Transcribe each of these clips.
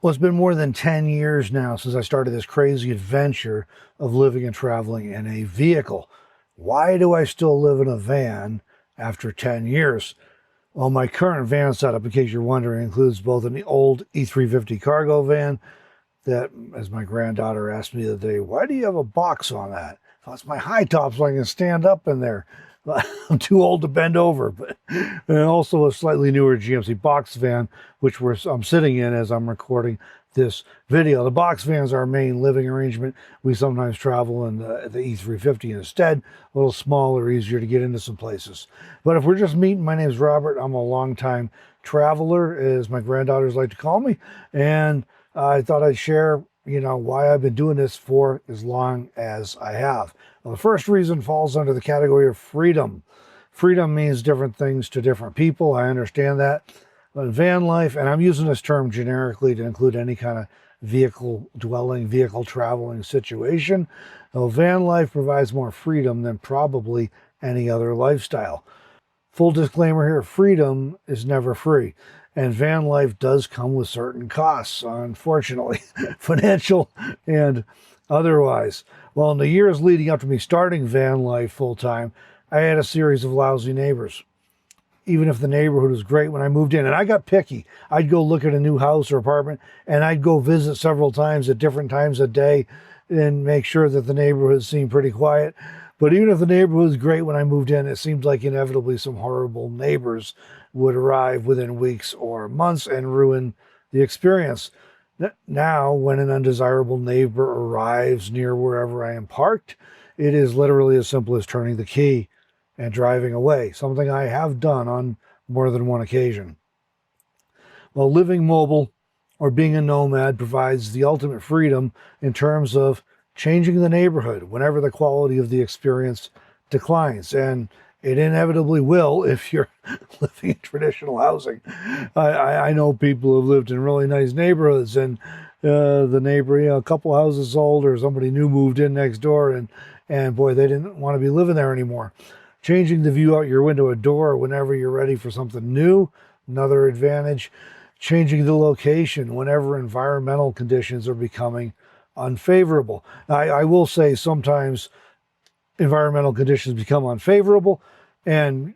Well, it's been more than 10 years now since I started this crazy adventure of living and traveling in a vehicle. Why do I still live in a van after 10 years? Well, my current van setup, in case you're wondering, includes both an old E350 cargo van that, as my granddaughter asked me the other day, why do you have a box on that? Well, it's my high top so I can stand up in there. I'm too old to bend over, but and also a slightly newer GMC box van, which I'm sitting in as I'm recording this video. The box van is our main living arrangement. We sometimes travel in the E350 instead, a little smaller, easier to get into some places. But if we're just meeting, my name is Robert. I'm a longtime traveler, as my granddaughters like to call me, and I thought I'd share, why I've been doing this for as long as I have. Well, the first reason falls under the category of freedom. Freedom means different things to different people. I understand that. But van life, and I'm using this term generically to include any kind of vehicle dwelling, vehicle traveling situation. Well, van life provides more freedom than probably any other lifestyle. Full disclaimer here, freedom is never free. And van life does come with certain costs, unfortunately, financial and otherwise. Well, in the years leading up to me starting van life full-time, I had a series of lousy neighbors. Even if the neighborhood was great when I moved in, and I got picky. I'd go look at a new house or apartment, and I'd go visit several times at different times a day and make sure that the neighborhood seemed pretty quiet. But even if the neighborhood was great when I moved in, it seemed like inevitably some horrible neighbors would arrive within weeks or months and ruin the experience. Now, when an undesirable neighbor arrives near wherever I am parked, it is literally as simple as turning the key and driving away, something I have done on more than one occasion. Well, living mobile or being a nomad provides the ultimate freedom in terms of changing the neighborhood whenever the quality of the experience declines. And it inevitably will if you're living in traditional housing. I know people who've lived in really nice neighborhoods, and the neighbor, a couple houses old, or somebody new moved in next door, and boy, they didn't want to be living there anymore. Changing the view out your window or door whenever you're ready for something new, another advantage. Changing the location whenever environmental conditions are becoming unfavorable. I will say sometimes environmental conditions become unfavorable and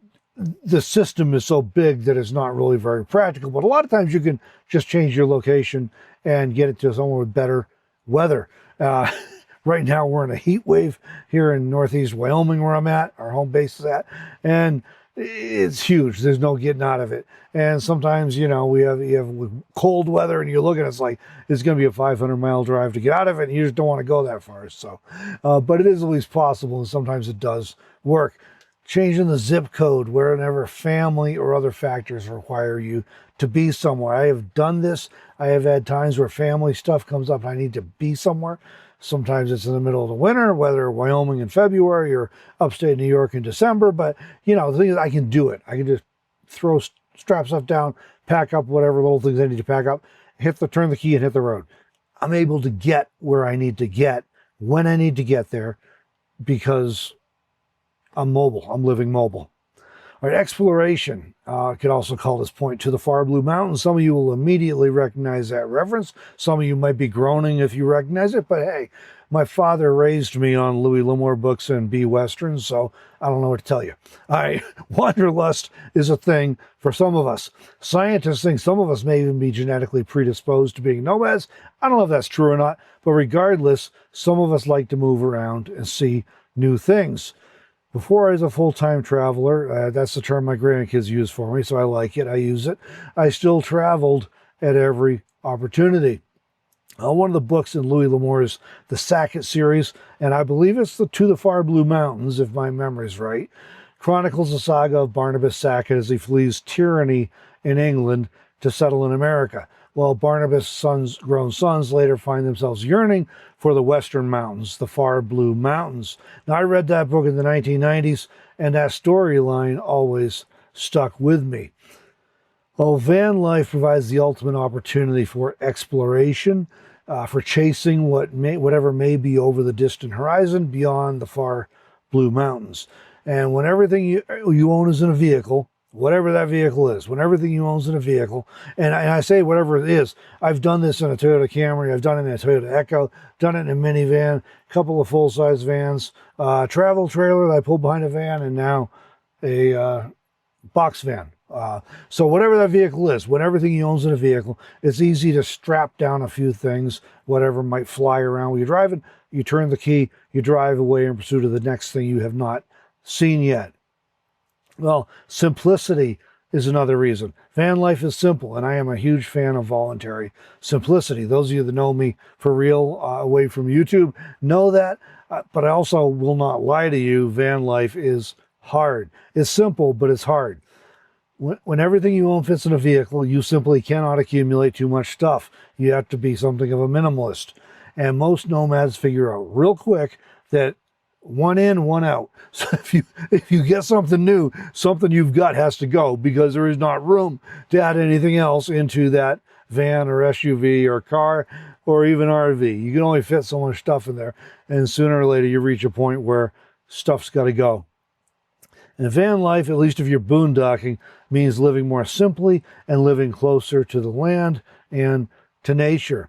the system is so big that it's not really very practical. But a lot of times you can just change your location and get it to somewhere with better weather. Right now we're in a heat wave here in Northeast Wyoming where I'm at, our home base is at, and it's huge. There's no getting out of it. And sometimes, you have cold weather and you look at it, it's like it's going to be a 500-mile drive to get out of it, and you just don't want to go that far. So, but it is at least possible, and sometimes it does work. Changing the zip code wherever family or other factors require you to be somewhere. I have done this. I have had times where family stuff comes up and I need to be somewhere. Sometimes it's in the middle of the winter, whether Wyoming in February or upstate New York in December. But, the thing is, I can do it. I can just strap stuff down, pack up whatever little things I need to pack up, turn the key and hit the road. I'm able to get where I need to get when I need to get there because I'm mobile. I'm living mobile. All right, exploration. Could also call this point to the far blue mountains. Some of you will immediately recognize that reference. Some of you might be groaning if you recognize it, but hey, my father raised me on Louis L'Amour books and B Westerns, so I don't know what to tell you. All right, wanderlust is a thing for some of us. Scientists think some of us may even be genetically predisposed to being nomads. I don't know if that's true or not, but regardless, some of us like to move around and see new things. Before I was a full-time traveler, that's the term my grandkids use for me, so I like it, I use it. I still traveled at every opportunity. One of the books in Louis L'Amour's The Sackett series, and I believe it's the To the Far Blue Mountains, if my memory's right, chronicles the saga of Barnabas Sackett as he flees tyranny in England to settle in America. Well, Barnabas' grown sons later find themselves yearning for the Western Mountains, the far blue mountains. Now, I read that book in the 1990s, and that storyline always stuck with me. Well, van life provides the ultimate opportunity for exploration, for chasing whatever may be over the distant horizon beyond the far blue mountains. And when everything you own is in a vehicle, whatever that vehicle is, when everything you own is in a vehicle, and I say whatever it is, I've done this in a Toyota Camry, I've done it in a Toyota Echo, done it in a minivan, a couple of full-size vans, travel trailer that I pulled behind a van, and now a box van. So whatever that vehicle is, when everything you own is in a vehicle, it's easy to strap down a few things, whatever might fly around while you're driving. You turn the key, you drive away in pursuit of the next thing you have not seen yet. Well, simplicity is another reason. Van life is simple, and I am a huge fan of voluntary simplicity. Those of you that know me for real, away from YouTube, know that, but I also will not lie to you. Van life is hard. It's simple, but it's hard. When everything you own fits in a vehicle, you simply cannot accumulate too much stuff. You have to be something of a minimalist. And most nomads figure out real quick that one in, one out. So if you get something new, something you've got has to go, because there is not room to add anything else into that van or SUV or car or even RV. You can only fit so much stuff in there, and sooner or later you reach a point where stuff's got to go. And van life, at least if you're boondocking, means living more simply and living closer to the land and to nature.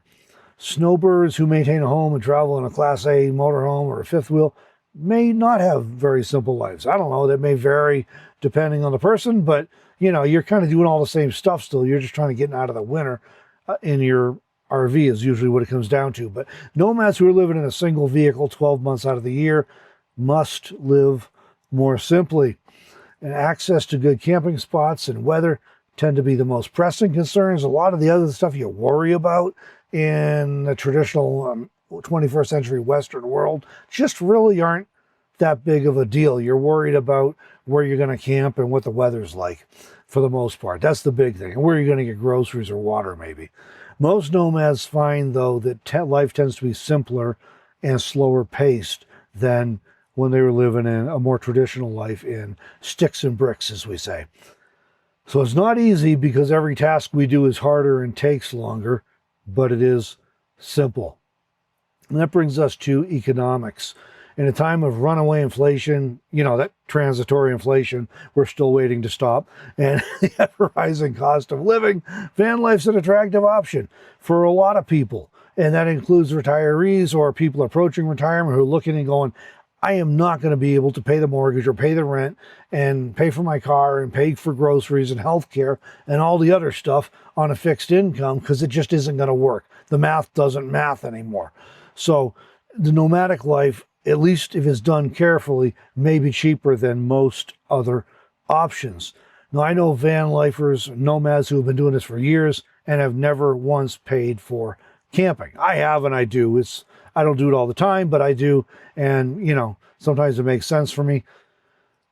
Snowbirds who maintain a home and travel in a Class A motorhome or a fifth wheel may not have very simple lives. I don't know, that may vary depending on the person, but you know, you're kind of doing all the same stuff still. You're just trying to get out of the winter in your RV is usually what it comes down to. But nomads who are living in a single vehicle 12 months out of the year must live more simply. And access to good camping spots and weather tend to be the most pressing concerns. A lot of the other stuff you worry about in the traditional 21st century Western world just really aren't that big of a deal. You're worried about where you're going to camp and what the weather's like for the most part. That's the big thing. And where you're going to get groceries or water maybe. Most nomads find, though, that life tends to be simpler and slower paced than when they were living in a more traditional life in sticks and bricks, as we say. So it's not easy, because every task we do is harder and takes longer, but it is simple. And that brings us to economics. In a time of runaway inflation, you know, that transitory inflation we're still waiting to stop, and the ever-rising cost of living, van life's an attractive option for a lot of people. And that includes retirees or people approaching retirement who are looking and going, I am not going to be able to pay the mortgage or pay the rent and pay for my car and pay for groceries and healthcare and all the other stuff on a fixed income, because it just isn't going to work. The math doesn't math anymore. So the nomadic life, at least if it's done carefully, may be cheaper than most other options. Now, I know van lifers, nomads who have been doing this for years and have never once paid for camping. I have, and I do. I don't do it all the time, but I do. And, you know, sometimes it makes sense for me.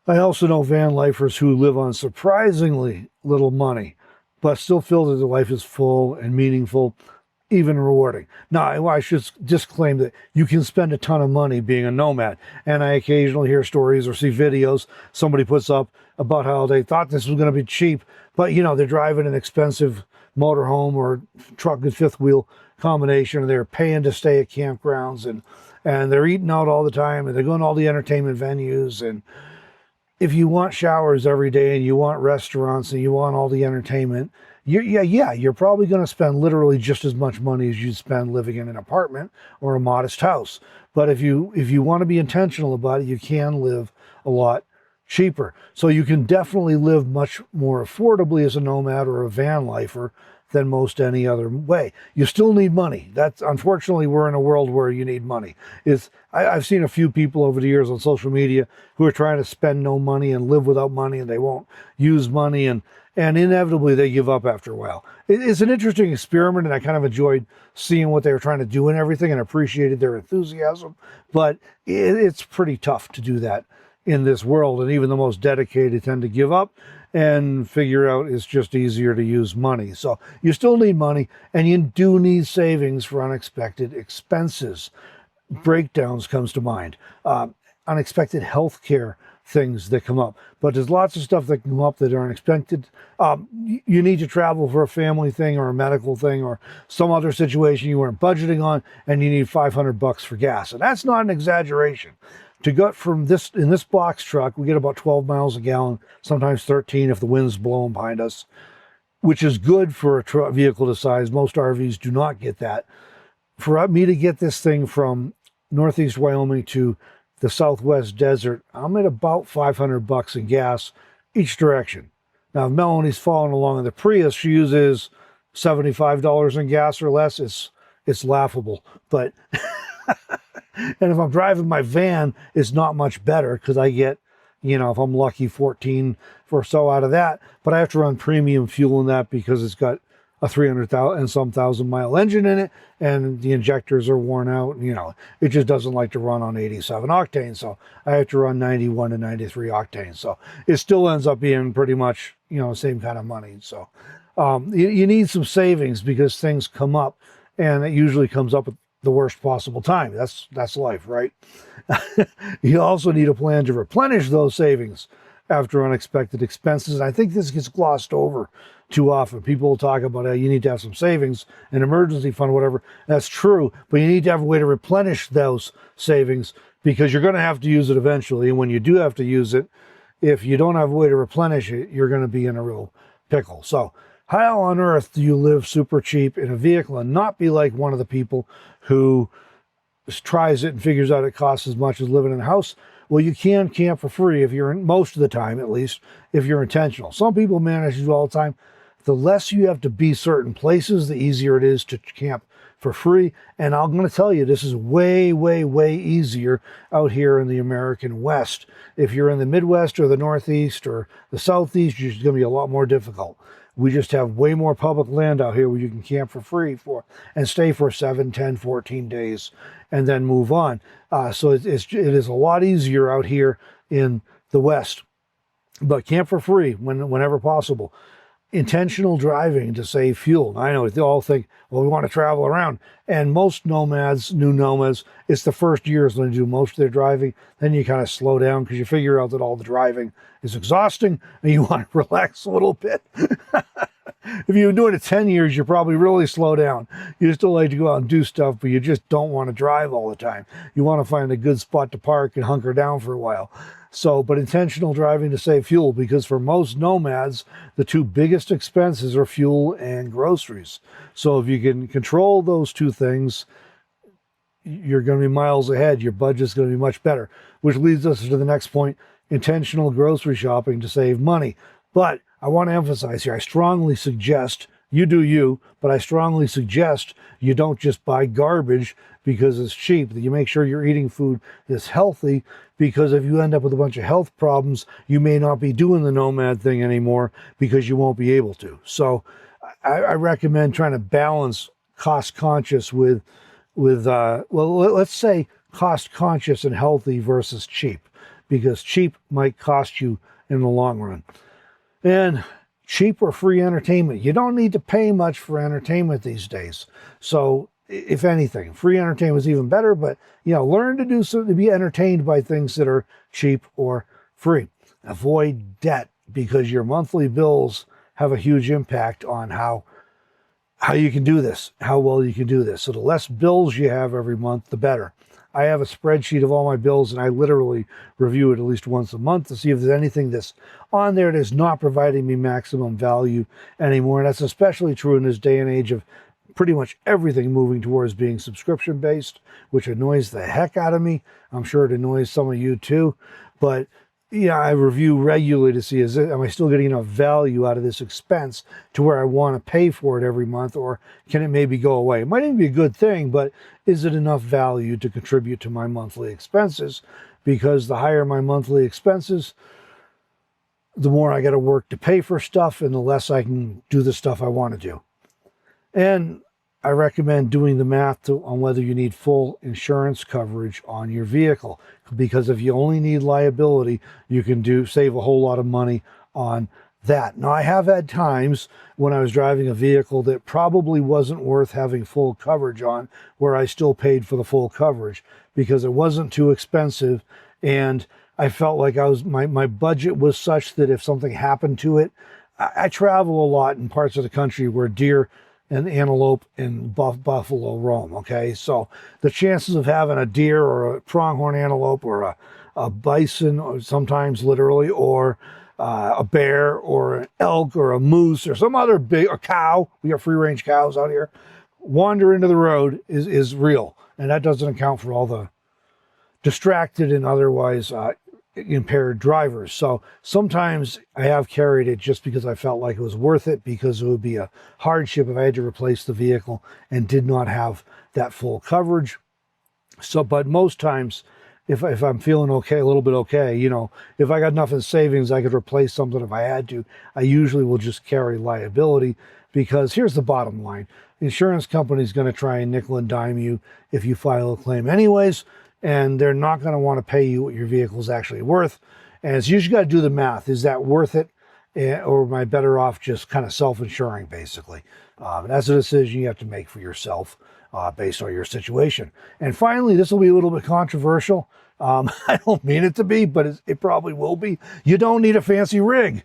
I also know van lifers who live on surprisingly little money, but still feel that their life is full and meaningful, even rewarding. Now, I should disclaim that you can spend a ton of money being a nomad. And I occasionally hear stories or see videos somebody puts up about how they thought this was going to be cheap, but, you know, they're driving an expensive motorhome or truck and fifth wheel combination, and they're paying to stay at campgrounds, and they're eating out all the time, and they're going to all the entertainment venues. And if you want showers every day and you want restaurants and you want all the entertainment, you're probably going to spend literally just as much money as you'd spend living in an apartment or a modest house. But if you want to be intentional about it, you can live a lot cheaper. So you can definitely live much more affordably as a nomad or a van lifer than most any other way. You still need money. That's, unfortunately, we're in a world where you need money. I've seen a few people over the years on social media who are trying to spend no money and live without money, and they won't use money, and inevitably they give up after a while. It's an interesting experiment, and I kind of enjoyed seeing what they were trying to do and everything, and appreciated their enthusiasm. But it's pretty tough to do that in this world, and even the most dedicated tend to give up and figure out it's just easier to use money. So you still need money, and you do need savings for unexpected expenses. Breakdowns comes to mind. Unexpected health care things that come up. But there's lots of stuff that can come up that are unexpected. You need to travel for a family thing or a medical thing or some other situation you weren't budgeting on, and you need $500 for gas. And that's not an exaggeration. To go from this, in this box truck, we get about 12 miles a gallon, sometimes 13 if the wind's blowing behind us, which is good for a vehicle this size. Most RVs do not get that. For me to get this thing from Northeast Wyoming to the Southwest desert, I'm at about $500 in gas each direction. Now, if Melanie's following along in the Prius, she uses $75 in gas or less. It's laughable. But and if I'm driving my van, it's not much better because I get, you know, if I'm lucky, 14 or so out of that. But I have to run premium fuel in that because it's got a 300,000 and some thousand mile engine in it, and the injectors are worn out. You know, it just doesn't like to run on 87 octane. So I have to run 91 to 93 octane. So it still ends up being pretty much, you know, the same kind of money. So you need some savings because things come up, and it usually comes up at the worst possible time. That's life, right? You also need a plan to replenish those savings after unexpected expenses. And I think this gets glossed over too often. People will talk about how you need to have some savings, an emergency fund, whatever. That's true, but you need to have a way to replenish those savings because you're going to have to use it eventually. And when you do have to use it, if you don't have a way to replenish it, you're going to be in a real pickle. So how on earth do you live super cheap in a vehicle and not be like one of the people who tries it and figures out it costs as much as living in a house? Well, you can camp for free if you're, most of the time at least, if you're intentional. Some people manage to do all the time. The less you have to be certain places, the easier it is to camp for free. And I'm going to tell you, this is way, way, way easier out here in the American West. If you're in the Midwest or the Northeast or the Southeast, it's going to be a lot more difficult. We just have way more public land out here where you can camp for free for and stay for 7, 10, 14 days and then move on. So it is a lot easier out here in the West. But camp for free whenever possible. Intentional driving to save fuel. I know they all think, well, we want to travel around. And most nomads, new nomads, it's the first years when they do most of their driving. Then you kind of slow down because you figure out that all the driving is exhausting and you want to relax a little bit. If you've been doing it 10 years, you probably really slow down. You still like to go out and do stuff, but you just don't want to drive all the time. You want to find a good spot to park and hunker down for a while. So, but intentional driving to save fuel, because for most nomads, the two biggest expenses are fuel and groceries. So if you can control those two things, you're going to be miles ahead. Your budget's going to be much better, which leads us to the next point, intentional grocery shopping to save money. But I want to emphasize here, I strongly suggest, you do you, but I strongly suggest you don't just buy garbage because it's cheap, that you make sure you're eating food that's healthy, because if you end up with a bunch of health problems, you may not be doing the nomad thing anymore because you won't be able to. So I recommend trying to balance cost conscious with well, let's say cost conscious and healthy versus cheap, because cheap might cost you in the long run. And cheap or free entertainment. You don't need to pay much for entertainment these days. So if anything, free entertainment is even better, but you know, learn to do so, to be entertained by things that are cheap or free. Avoid debt, because your monthly bills have a huge impact on how you can do this, how well you can do this. So the less bills you have every month, the better. I have a spreadsheet of all my bills, and I literally review it at least once a month to see if there's anything that's on there that's not providing me maximum value anymore. And that's especially true in this day and age of pretty much everything moving towards being subscription-based, which annoys the heck out of me. I'm sure it annoys some of you too. But yeah, I review regularly to see, am I still getting enough value out of this expense to where I want to pay for it every month, or can it maybe go away? It might even be a good thing, but is it enough value to contribute to my monthly expenses? Because the higher my monthly expenses, the more I got to work to pay for stuff, and the less I can do the stuff I want to do. And I recommend doing the math on whether you need full insurance coverage on your vehicle, because if you only need liability, you can save a whole lot of money on that. Now, I have had times when I was driving a vehicle that probably wasn't worth having full coverage on, where I still paid for the full coverage because it wasn't too expensive, and I felt like my budget was such that if something happened to it, I travel a lot in parts of the country where deer and antelope and buffalo roam. Okay, so the chances of having a deer or a pronghorn antelope or a bison, or sometimes literally, or a bear or an elk or a moose or some other a cow, we have free range cows out here, wander into the road is real. And that doesn't account for all the distracted and otherwise impaired drivers. So sometimes I have carried it just because I felt like it was worth it, because it would be a hardship if I had to replace the vehicle and did not have that full coverage. So, but most times, if I'm feeling okay, a little bit okay, you know, if I got enough in savings, I could replace something if I had to. I usually will just carry liability, because here's the bottom line. The insurance company is going to try and nickel and dime you if you file a claim anyways, and they're not going to want to pay you what your vehicle is actually worth. And so you just got to do the math. Is that worth it? Or am I better off just kind of self-insuring, basically? That's a decision you have to make for yourself based on your situation. And finally, this will be a little bit controversial. I don't mean it to be, but it probably will be. You don't need a fancy rig.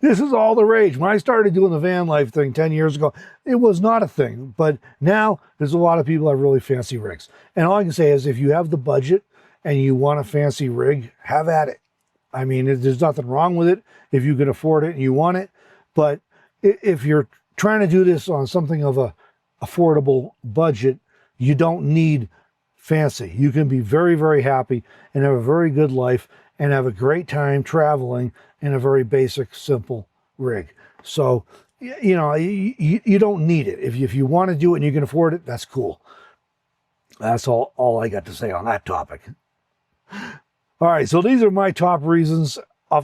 This is all the rage. When I started doing the van life thing 10 years ago, it was not a thing. But now there's a lot of people that have really fancy rigs. And all I can say is, if you have the budget and you want a fancy rig, have at it. I mean, there's nothing wrong with it if you can afford it and you want it. But if you're trying to do this on something of a affordable budget, you don't need fancy. You can be very, very happy and have a very good life and have a great time traveling in a very basic, simple rig. So, you know, you don't need it. If you want to do it and you can afford it, that's cool. That's all I got to say on that topic. All right, so these are my top reasons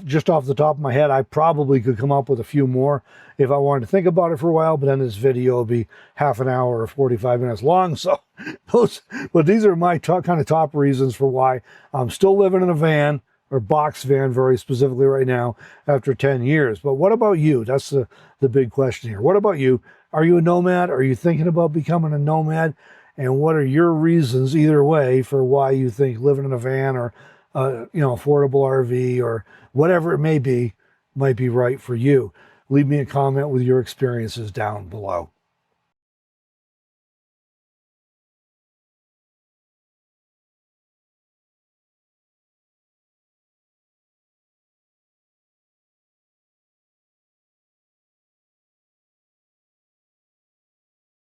just off the top of my head. I probably could come up with a few more if I wanted to think about it for a while, but then this video will be half an hour or 45 minutes long. So but these are my kind of top reasons for why I'm still living in a van, or box van very specifically right now, after 10 years. But what about you? That's the big question here. What about you? Are you a nomad? Are you thinking about becoming a nomad? And what are your reasons either way for why you think living in a van or you know, affordable RV or whatever it may be might be right for you? Leave me a comment with your experiences down below.